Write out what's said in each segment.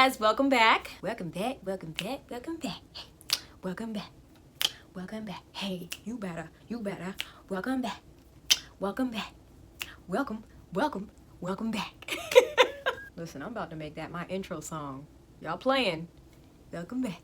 guys, welcome back. Welcome back, welcome back, welcome back. Welcome back, welcome back. Hey, you better, welcome back, welcome back, welcome back. Listen, I'm about to make that my intro song. Y'all playing. Welcome back.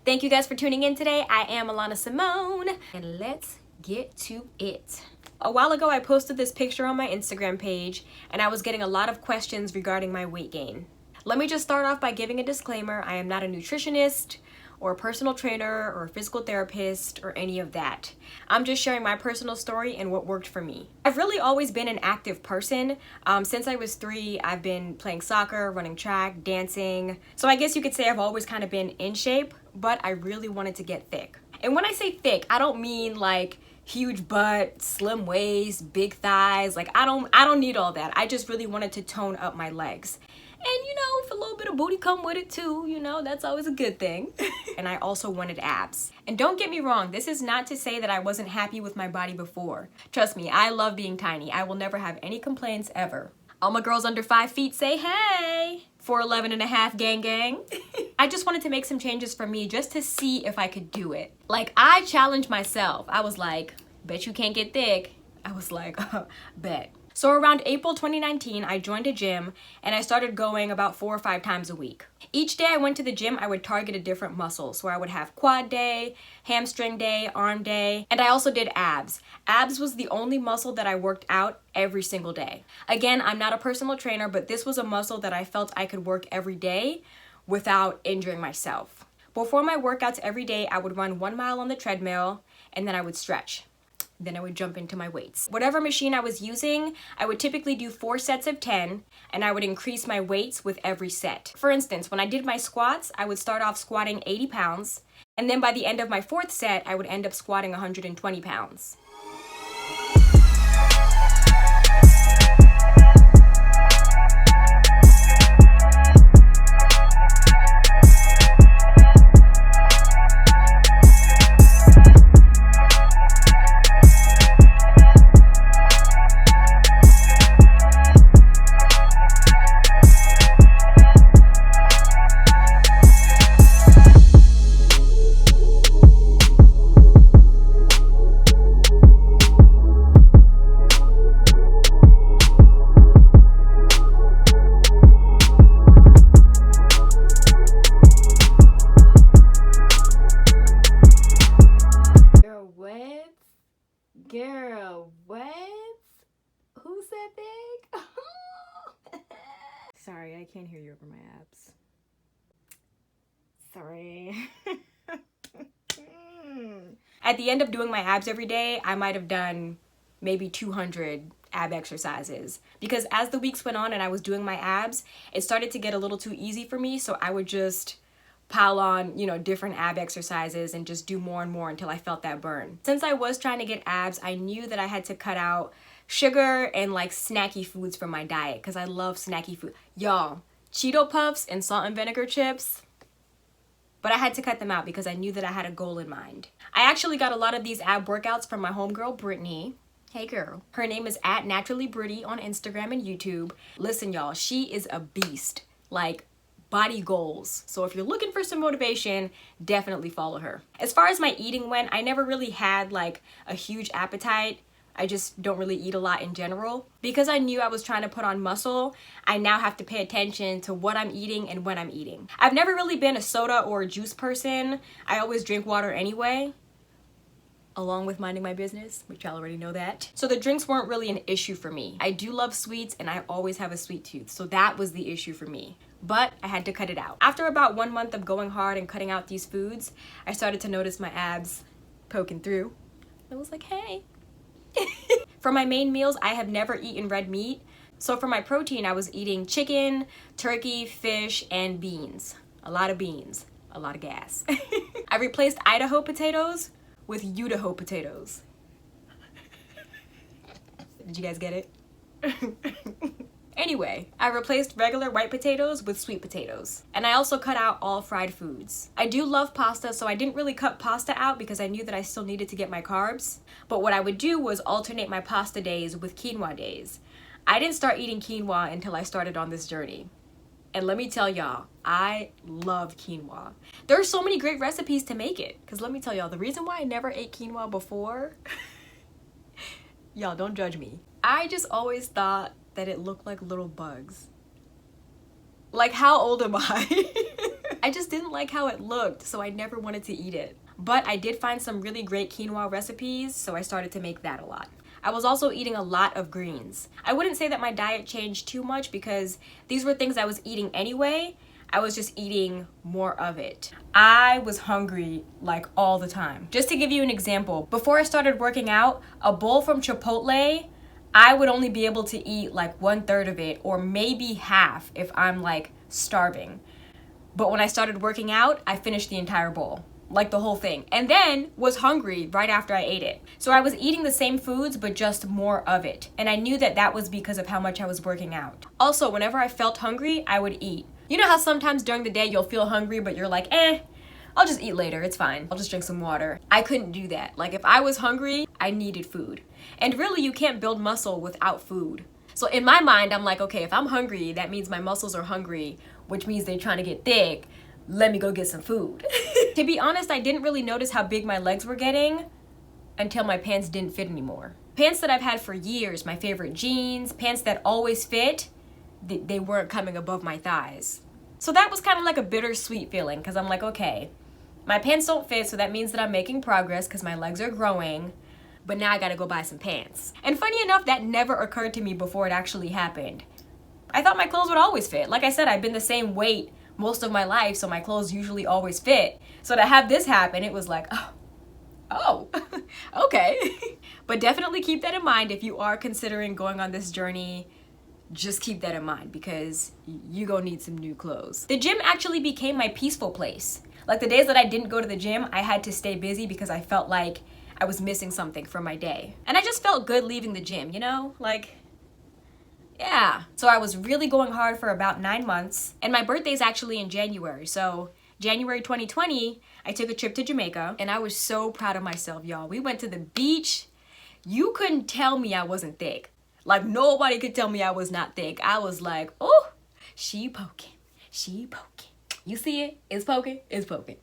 Thank you guys for tuning in today. I am Alana Simone, and let's get to it. A while ago, I posted this picture on my Instagram page, and I was getting a lot of questions regarding my weight gain. Let me just start off by giving a disclaimer. I am not a nutritionist or a personal trainer or a physical therapist or any of that. I'm just sharing my personal story and what worked for me. I've really always been an active person. Since I was 3, I've been playing soccer, running track, dancing. So I guess you could say I've always kind of been in shape, but I really wanted to get thick. And when I say thick, I don't mean like huge butt, slim waist, big thighs. Like I don't need all that. I just really wanted to tone up my legs. And you know, if a little bit of booty come with it too, you know, that's always a good thing. And I also wanted abs. And don't get me wrong, this is not to say that I wasn't happy with my body before. Trust me, I love being tiny. I will never have any complaints ever. All my girls under 5 feet say hey. 4'11.5" gang gang. I just wanted to make some changes for me just to see if I could do it. Like I challenged myself. I was like, bet you can't get thick. I was like, bet. So around April 2019, I joined a gym and I started going about 4 or 5 times a week. Each day I went to the gym, I would target a different muscle. So I would have quad day, hamstring day, arm day, and I also did abs. Abs was the only muscle that I worked out every single day. Again, I'm not a personal trainer, but this was a muscle that I felt I could work every day without injuring myself. Before my workouts every day, I would run 1 mile on the treadmill and then I would stretch. Then I would jump into my weights. Whatever machine I was using, I would typically do 4 sets of 10, and I would increase my weights with every set. For instance, when I did my squats, I would start off squatting 80 pounds, and then by the end of my 4th set, I would end up squatting 120 pounds. Girl, what? Who said big? Sorry, I can't hear you over my abs. Sorry. At the end of doing my abs every day, I might have done maybe 200 ab exercises. Because as the weeks went on and I was doing my abs, it started to get a little too easy for me, so I would just pile on, you know, different ab exercises and just do more and more until I felt that burn. Since I was trying to get abs, I knew that I had to cut out sugar and like snacky foods from my diet because I love snacky food. Y'all, Cheeto Puffs and salt and vinegar chips, but I had to cut them out because I knew that I had a goal in mind. I actually got a lot of these ab workouts from my homegirl, Brittany. Hey girl. Her name is @naturallybritty on Instagram and YouTube. Listen, y'all, she is a beast. Like, body goals. So if you're looking for some motivation, definitely follow her. As far as my eating went, I never really had like a huge appetite. I just don't really eat a lot in general. Because I knew I was trying to put on muscle, I now have to pay attention to what I'm eating and when I'm eating. I've never really been a soda or a juice person. I always drink water anyway, along with minding my business, which y'all already know that. So the drinks weren't really an issue for me. I do love sweets and I always have a sweet tooth, so that was the issue for me. But I had to cut it out. After about 1 month of going hard and cutting out these foods, I started to notice my abs poking through. I was like, hey. For my main meals, I have never eaten red meat. So for my protein, I was eating chicken, turkey, fish, and beans. A lot of beans, a lot of gas. I replaced Idaho potatoes with Idaho potatoes. Did you guys get it? Anyway, I replaced regular white potatoes with sweet potatoes. And I also cut out all fried foods. I do love pasta, so I didn't really cut pasta out because I knew that I still needed to get my carbs. But what I would do was alternate my pasta days with quinoa days. I didn't start eating quinoa until I started on this journey. And let me tell y'all, I love quinoa. There are so many great recipes to make it. Because let me tell y'all, the reason why I never ate quinoa before, y'all don't judge me. I just always thought that it looked like little bugs. Like, how old am I? I just didn't like how it looked, so I never wanted to eat it. But I did find some really great quinoa recipes, so I started to make that a lot. I was also eating a lot of greens. I wouldn't say that my diet changed too much because these were things I was eating anyway. I was just eating more of it. I was hungry like all the time. Just to give you an example, before I started working out, a bowl from Chipotle, I would only be able to eat like 1/3 of it or maybe half if I'm like starving. But when I started working out, I finished the entire bowl. Like the whole thing, and then was hungry right after I ate it. So I was eating the same foods but just more of it, and I knew that that was because of how much I was working out. Also, whenever I felt hungry, I would eat. You know how sometimes during the day you'll feel hungry but you're like, I'll just eat later, it's fine, I'll just drink some water. I couldn't do that. Like, if I was hungry, I needed food. And really, you can't build muscle without food. So in my mind, I'm like, okay, if I'm hungry, that means my muscles are hungry, which means they're trying to get thick. Let me go get some food. To be honest, I didn't really notice how big my legs were getting until my pants didn't fit anymore. Pants that I've had for years, my favorite jeans, pants that always fit, they weren't coming above my thighs. So that was kind of like a bittersweet feeling because I'm like, okay, my pants don't fit, so that means that I'm making progress because my legs are growing, but now I gotta go buy some pants. And funny enough, that never occurred to me before it actually happened. I thought my clothes would always fit. Like I said, I've been the same weight most of my life, so my clothes usually always fit. So to have this happen, it was like, oh, okay. But definitely keep that in mind if you are considering going on this journey. Just keep that in mind because you gonna need some new clothes. The gym actually became my peaceful place. Like the days that I didn't go to the gym, I had to stay busy because I felt like I was missing something from my day. And I just felt good leaving the gym, you know? Like, yeah. So I was really going hard for about 9 months. And my birthday's actually in January. So January 2020, I took a trip to Jamaica. And I was so proud of myself, y'all. We went to the beach. You couldn't tell me I wasn't thick. Like, nobody could tell me I was not thick. I was like, oh, she poking. She poking. You see it? It's poking. It's poking.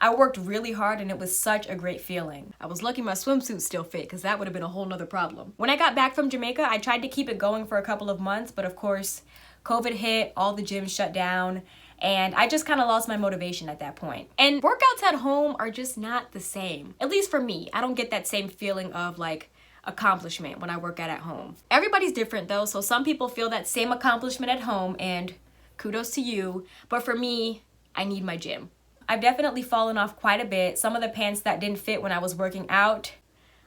I worked really hard and it was such a great feeling. I was lucky my swimsuit still fit because that would have been a whole nother problem. When I got back from Jamaica, I tried to keep it going for a couple of months, but of course, COVID hit, all the gyms shut down, and I just kind of lost my motivation at that point. And workouts at home are just not the same. At least for me, I don't get that same feeling of like accomplishment when I work out at home. Everybody's different though, so some people feel that same accomplishment at home, and kudos to you, but for me, I need my gym. I've definitely fallen off quite a bit. Some of the pants that didn't fit when I was working out,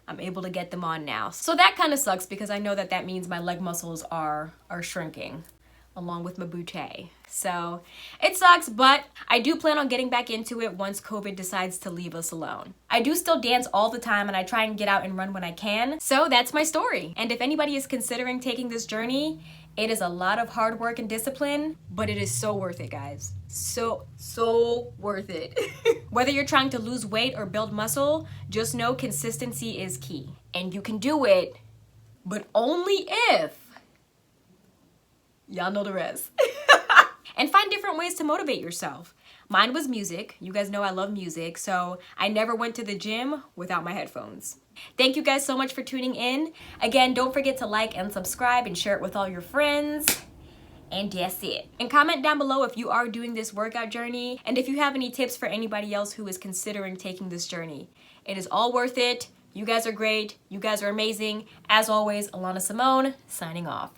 I'm able to get them on now. So that kind of sucks because I know that that means my leg muscles are shrinking along with my booty. So it sucks, but I do plan on getting back into it once COVID decides to leave us alone. I do still dance all the time and I try and get out and run when I can. So that's my story. And if anybody is considering taking this journey, it is a lot of hard work and discipline, but it is so worth it, guys. So worth it. Whether you're trying to lose weight or build muscle, just know consistency is key. And you can do it, but only if y'all know the rest. And find different ways to motivate yourself. Mine was music. You guys know I love music, so I never went to the gym without my headphones. Thank you guys so much for tuning in. Again, don't forget to like and subscribe and share it with all your friends. And that's it. And comment down below if you are doing this workout journey and if you have any tips for anybody else who is considering taking this journey. It is all worth it. You guys are great. You guys are amazing. As always, Alana Simone, signing off.